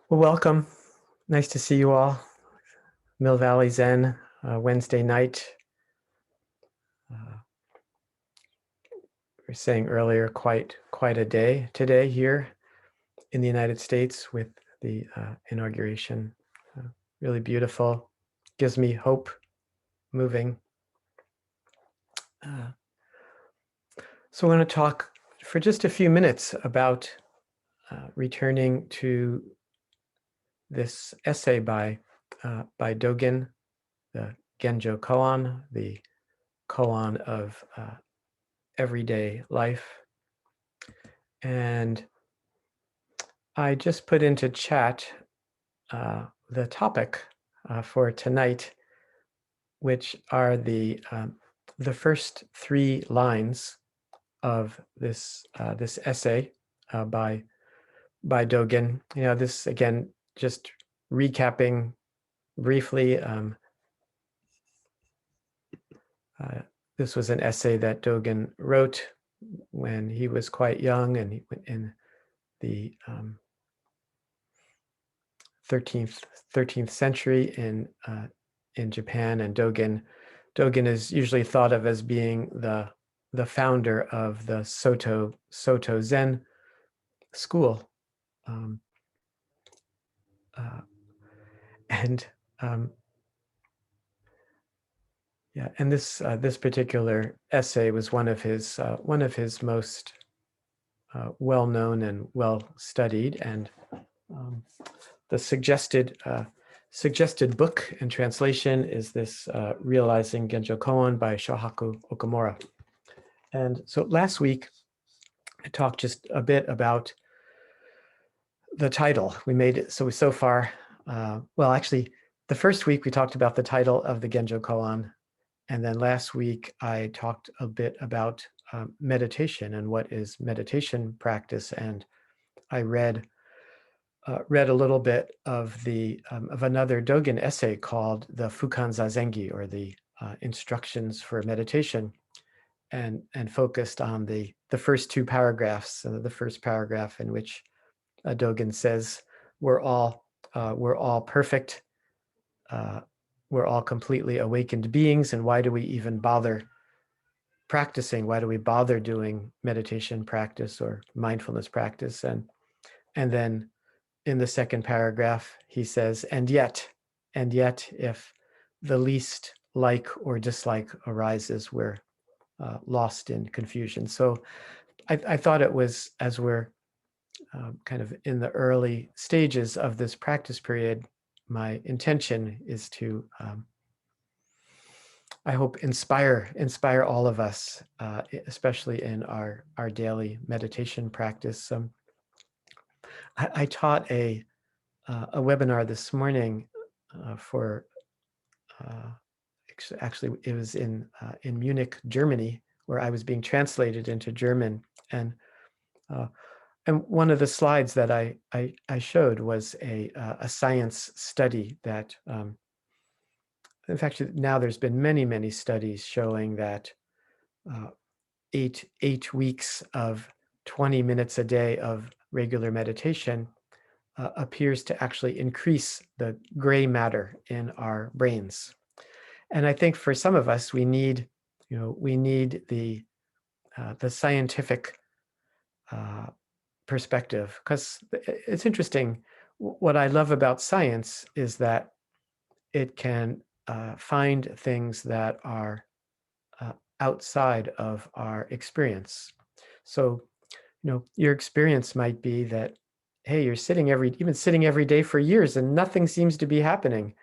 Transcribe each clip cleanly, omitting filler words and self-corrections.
Well, welcome. Nice to see you all. Mill Valley Zen, Wednesday night. Uh, we were saying earlier, quite a day today here in the United States with the inauguration. Really beautiful. Gives me hope moving. Uh, so we're going to talk for just a few minutes about returning to this essay by Dogen, the Genjokoan, the koan of everyday life. And I just put into chat the topic for tonight, which are the first three lines of this essay by Dogen. This again, just recapping briefly. This was an essay that Dogen wrote when he was quite young, and in the 13th century in Japan. And Dogen is usually thought of as being the founder of the Soto Zen school. And yeah, and this particular essay was one of his most well-known and well-studied, and the suggested book and translation is this Realizing Genjokoan by Shohaku Okamura. And so last week, I talked just a bit about the title. We made it so far. Well, actually, the first week we talked about the title of the Genjokoan, and then last week I talked a bit about meditation and what is meditation practice, and I read a little bit of another Dogen essay called the Fukan Zazengi, or the instructions for meditation, and focused on the first two paragraphs. The first paragraph in which Dogen says we're all perfect, we're all completely awakened beings, and why do we even bother practicing? Why do we bother doing meditation practice or mindfulness practice? And then in the second paragraph, he says, and yet, if the least like or dislike arises, we're lost in confusion. So I thought it was, as we're kind of in the early stages of this practice period, my intention is to, I hope, inspire all of us, especially in our daily meditation practice. I taught a webinar this morning for actually it was in Munich, Germany, where I was being translated into German, and one of the slides that I showed was a science study that, in fact, now there's been many studies showing that 8 weeks of 20 minutes a day of regular meditation appears to actually increase the gray matter in our brains. And I think for some of us, we need the scientific perspective, because it's interesting. What I love about science is that it can find things that are outside of our experience. So, your experience might be that, hey, you're sitting every day for years and nothing seems to be happening.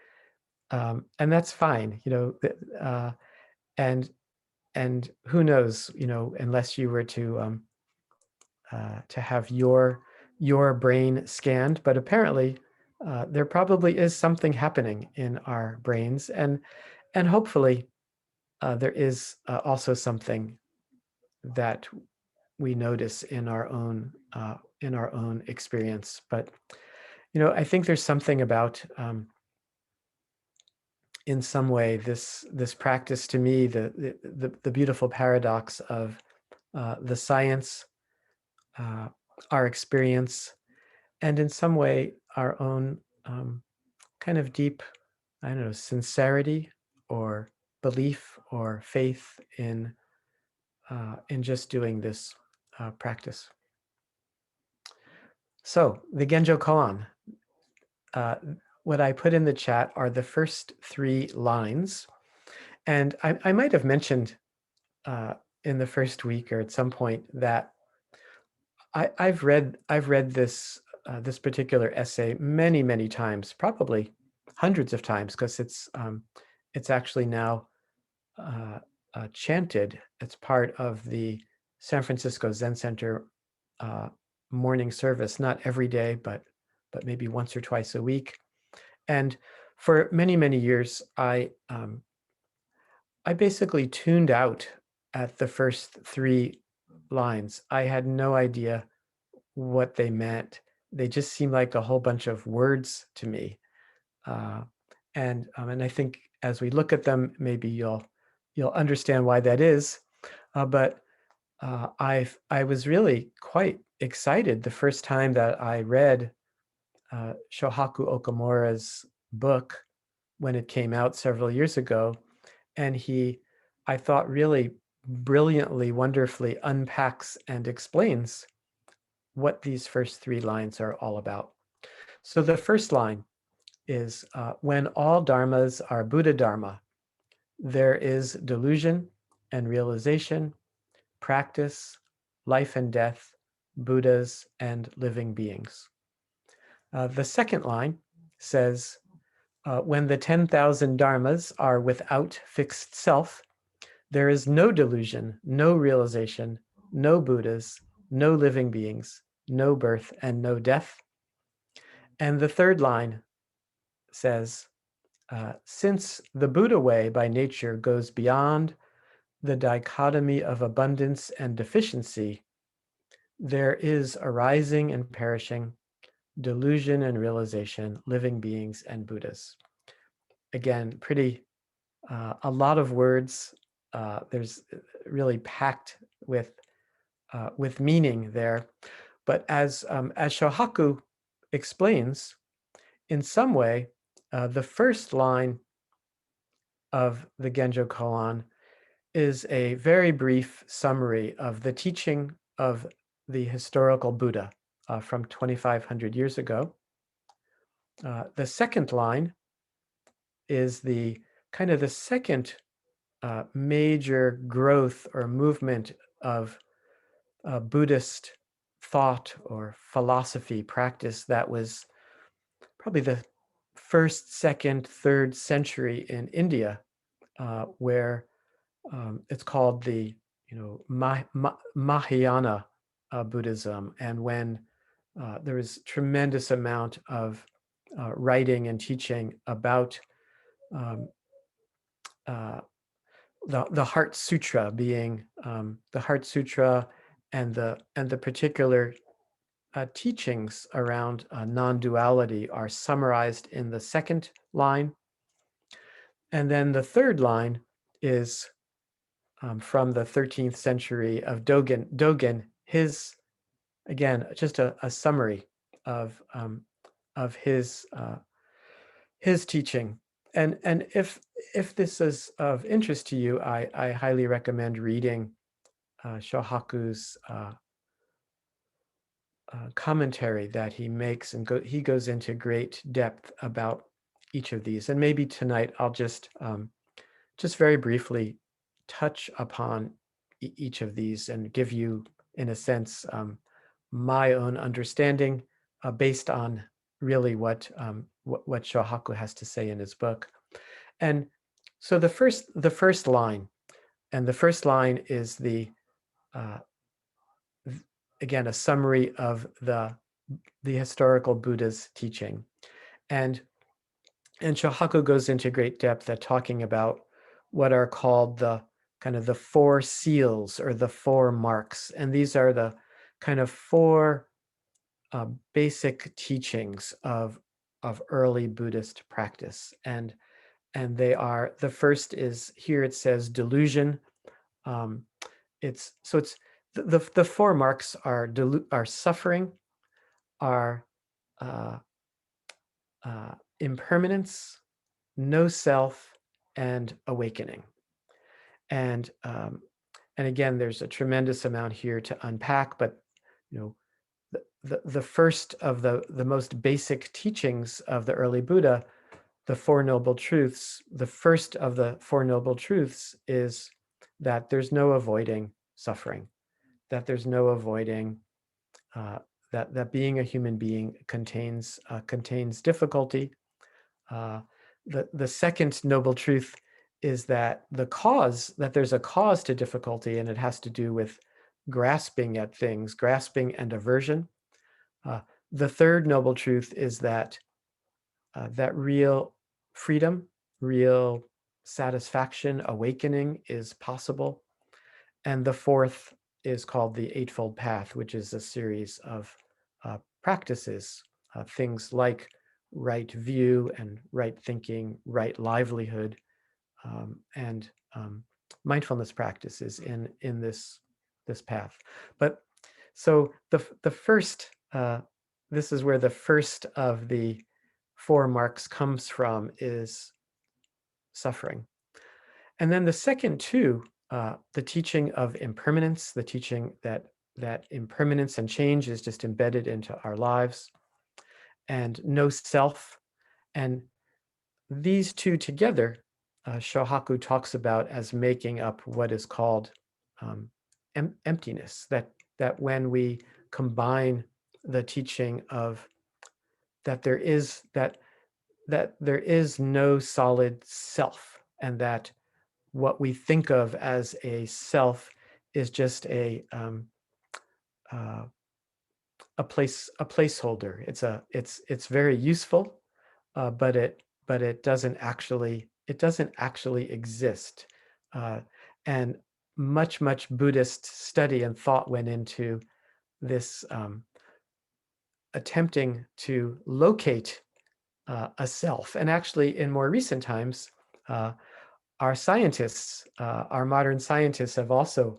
And that's fine, and who knows, unless you were to have your brain scanned, but apparently there probably is something happening in our brains, and hopefully there is also something that we notice in our own experience. But I think there's something about, in some way, this practice, to me, the beautiful paradox of the science, our experience, and in some way our own kind of deep, I don't know, sincerity or belief or faith in just doing this practice. So the Genjokoan, what I put in the chat are the first 3 lines. And I might have mentioned in the first week or at some point that I've read this this particular essay many times, probably hundreds of times, because it's actually now chanted. It's part of the San Francisco Zen Center morning service, not every day, but maybe once or twice a week. And for many years, I basically tuned out at the first 3 lines. I had no idea what they meant. They just seemed like a whole bunch of words to me. And I think as we look at them, maybe you'll understand why that is. But I was really quite excited the first time that I read Shohaku Okamura's book when it came out several years ago. And he, I thought, really brilliantly, wonderfully unpacks and explains what these first 3 lines are all about. So the first line is, when all dharmas are Buddha Dharma, there is delusion and realization, practice, life and death, Buddhas and living beings. The second line says, when the 10,000 dharmas are without fixed self, there is no delusion, no realization, no Buddhas, no living beings, no birth and no death. And the third line says, since the Buddha way by nature goes beyond the dichotomy of abundance and deficiency, there is arising and perishing, delusion and realization, living beings and Buddhas. Again, pretty, a lot of words. There's really packed with meaning there. But as Shohaku explains, in some way, the first line of the Genjo Koan is a very brief summary of the teaching of the historical Buddha from 2,500 years ago. The second line is the kind of the second major growth or movement of Buddhist thought or philosophy practice that was probably the first, second, third century in India, where it's called the Mahayana Buddhism, and when there was tremendous amount of writing and teaching about the Heart Sutra, being the Heart Sutra and the particular teachings around non-duality are summarized in the second line. And then the third line is from the 13th century of Dogen, his, again, just a summary of his teaching. And if this is of interest to you, I highly recommend reading Shohaku's commentary that he makes, and he goes into great depth about each of these. And maybe tonight I'll just very briefly touch upon each of these and give you, in a sense, my own understanding based on really what Shohaku has to say in his book. And so the first line, and the first line is again a summary of the historical Buddha's teaching, and Shohaku goes into great depth at talking about what are called the kind of the 4 seals or the 4 marks, and these are the kind of 4 basic teachings of early Buddhist practice, and they are, the first is, here it says delusion. It's the 4 marks are suffering, are impermanence, no self, and awakening. And again, there's a tremendous amount here to unpack, but you know, the first of the most basic teachings of the early Buddha, the Four Noble Truths, the first of the Four Noble Truths is that there's no avoiding suffering, that there's no avoiding that being a human being contains difficulty. The second noble truth is that there's a cause to difficulty, and it has to do with grasping at things, grasping and aversion. The third noble truth is that that real freedom, real satisfaction, awakening is possible. And the fourth is called the Eightfold Path, which is a series of practices, things like right view and right thinking, right livelihood, and mindfulness practices in this path. But so the first, this is where the first of the four marks comes from, is suffering. And then the second two, the teaching of impermanence, the teaching that impermanence and change is just embedded into our lives, and no self. And these two together, Shohaku talks about as making up what is called emptiness. That when we combine the teaching of that there is no solid self, and that what we think of as a self is just a placeholder. It's very useful, but it doesn't actually exist. And much Buddhist study and thought went into this attempting to locate a self. And actually, in more recent times, our scientists, our modern scientists, have also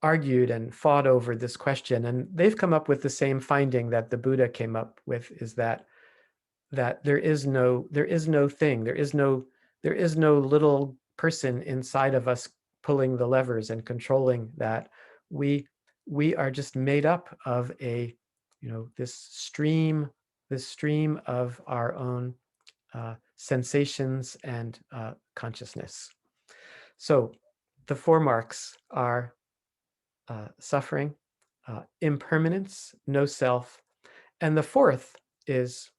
argued and fought over this question, and they've come up with the same finding that the Buddha came up with: is that there is no thing, there is no little person inside of us pulling the levers and controlling that. We are just made up of this stream of our own sensations and consciousness. So the four marks are suffering, impermanence, no self, and the fourth is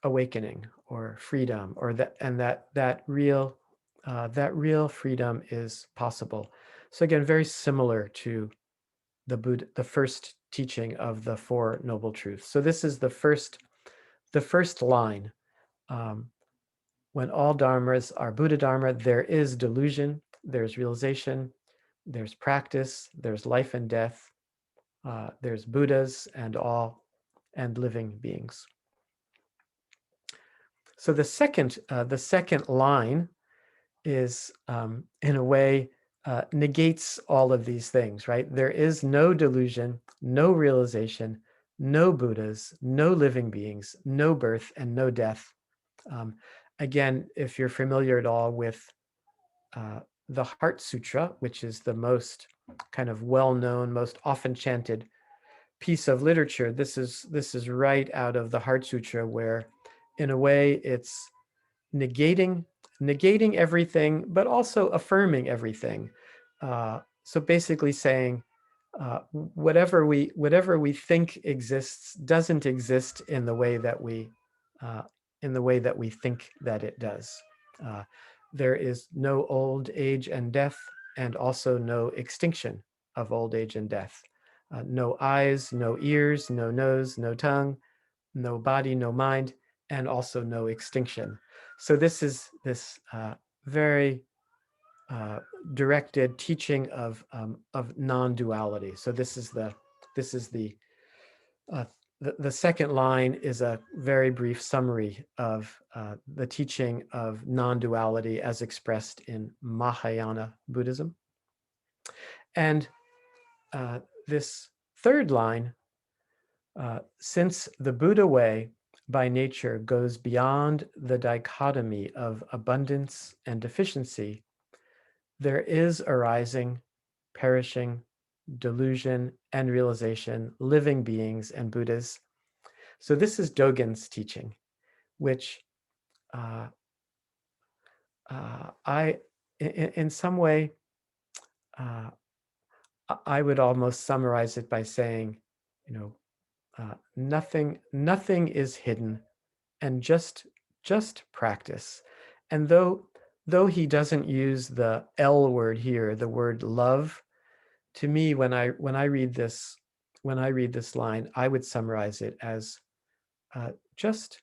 awakening or freedom, or that real freedom is possible. So again, very similar to the Buddha, the first teaching of the Four Noble Truths. So this is the first line. When all dharmas are Buddha Dharma, there is delusion, there's realization, there's practice, there's life and death, there's Buddhas and living beings. So the second line is, in a way, negates all of these things, right? There is no delusion, no realization, no Buddhas, no living beings, no birth, and no death. Again, if you're familiar at all with the Heart Sutra, which is the most kind of well-known, most often chanted piece of literature, this is right out of the Heart Sutra, where in a way it's negating everything, but also affirming everything. So basically saying, whatever we think exists doesn't exist in the way that we think that it does. There is no old age and death, and also no extinction of old age and death. No eyes, no ears, no nose, no tongue, no body, no mind, and also no extinction. So this is this very directed teaching of non-duality. So this is the second line is a very brief summary of the teaching of non-duality as expressed in Mahayana Buddhism. And this third line, since the Buddha way by nature goes beyond the dichotomy of abundance and deficiency, there is arising, perishing, delusion, and realization, living beings and Buddhas. So this is Dogen's teaching, which uh, in some way, uh, I would almost summarize it by saying, you know, nothing is hidden, and just practice. And though he doesn't use the L word here, the word love, to me, when I read this line, I would summarize it as just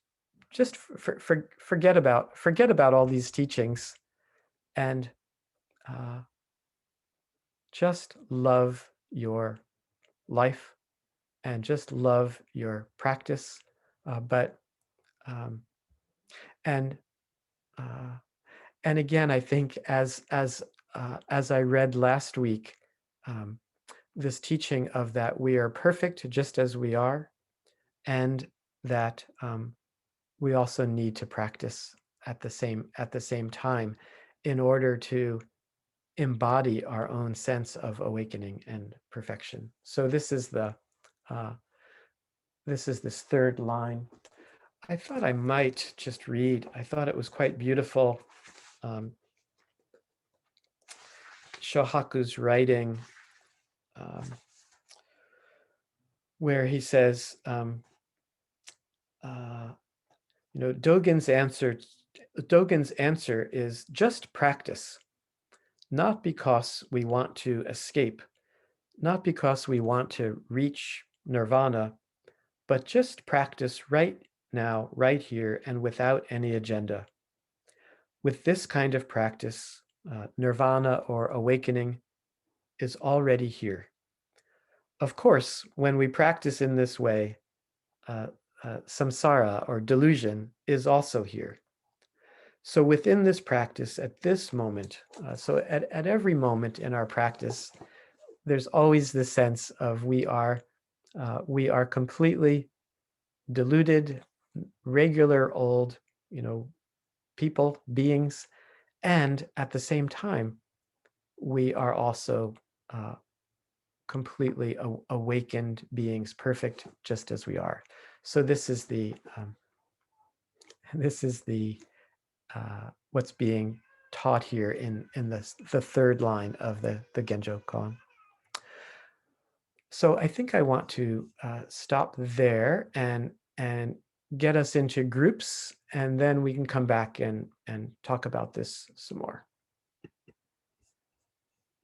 forget about all these teachings, and just love your life and just love your practice. But and uh, and again, I think as I read last week, um, this teaching of that we are perfect just as we are, and that we also need to practice at the same time in order to embody our own sense of awakening and perfection. So this is this third line. I thought I might just read. I thought it was quite beautiful. Shohaku's writing, where he says, Dogen's answer is just practice, not because we want to escape, not because we want to reach nirvana, but just practice right now, right here, and without any agenda. With this kind of practice, nirvana or awakening is already here. Of course, when we practice in this way, samsara or delusion is also here. So within this practice, at this moment, so at every moment in our practice, there's always the sense of we are completely deluded, regular old, people, beings, and at the same time, we are also completely awakened beings, perfect just as we are. So this is the what's being taught here in the third line of the Genjokoan. So I think I want to stop there and get us into groups, and then we can come back and talk about this some more.